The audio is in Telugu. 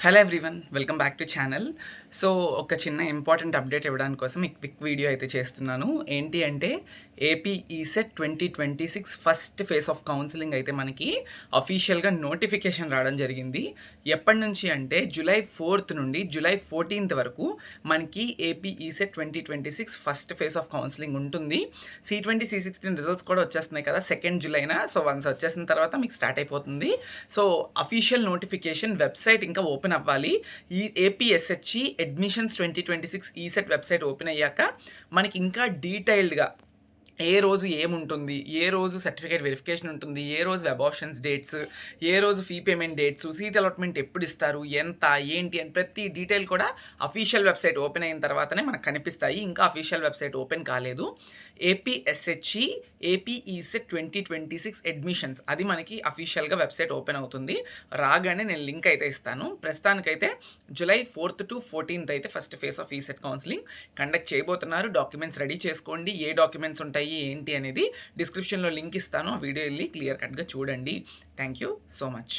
Hello everyone, welcome back to channel. So ఒక చిన్న ఇంపార్టెంట్ అప్డేట్ ఇవ్వడానికి కోసం ఈ క్విక్ వీడియో అయితే చేస్తున్నాను. ఏంటి అంటే AP ECET 2026 first phase of counselling అయితే మనకి అఫీషియల్గా నోటిఫికేషన్ రావడం జరిగింది. ఎప్పటి నుంచి అంటే జూలై 4th నుండి జూలై 14th వరకు మనకి AP ECET 2026 first phase of counselling ఉంటుంది. C20 C16 రిజల్ట్స్ కూడా వచ్చేస్తున్నాయి కదా, 2nd జూలైన. సో వన్స్ వచ్చేసిన తర్వాత మీకు స్టార్ట్ అయిపోతుంది. సో అఫీషియల్ నోటిఫికేషన్ వెబ్సైట్ ఇంకా ఓపెన్ అవ్వాలి. ఈ APSHE admissions 2026 ECET website open అయ్యాక మనకి ఇంకా డీటెయిల్డ్గా ఏ రోజు ఏముంటుంది, ఏ రోజు సర్టిఫికేట్ వెరిఫికేషన్ ఉంటుంది, ఏ రోజు వెబ్ ఆప్షన్స్ డేట్స్, ఏ రోజు fee payment dates, seat allotment ఎప్పుడు ఇస్తారు, ఎంత ఏంటి అని ప్రతి డీటెయిల్ కూడా అఫీషియల్ వెబ్సైట్ ఓపెన్ అయిన తర్వాతనే మనకు కనిపిస్తాయి. ఇంకా అఫీషియల్ వెబ్సైట్ ఓపెన్ కాలేదు. ఏపీఎస్హెచ్ఈ ఏపీ ఈసెట్ 2026 అడ్మిషన్స్ అది మనకి అఫీషియల్గా వెబ్సైట్ ఓపెన్ అవుతుంది. రాగానే నేను లింక్ అయితే ఇస్తాను. ప్రస్తుతానికైతే జూలై 4th to 14th అయితే first phase of ECET counselling conduct చేయబోతున్నారు. డాక్యుమెంట్స్ రెడీ చేసుకోండి. ఏ డాక్యుమెంట్స్ ఉంటాయి ఏంటి అనేది డిస్క్రిప్షన్లో లింక్ ఇస్తాను. ఆ వీడియో వెళ్ళి క్లియర్ కట్గా చూడండి. Thank you so much.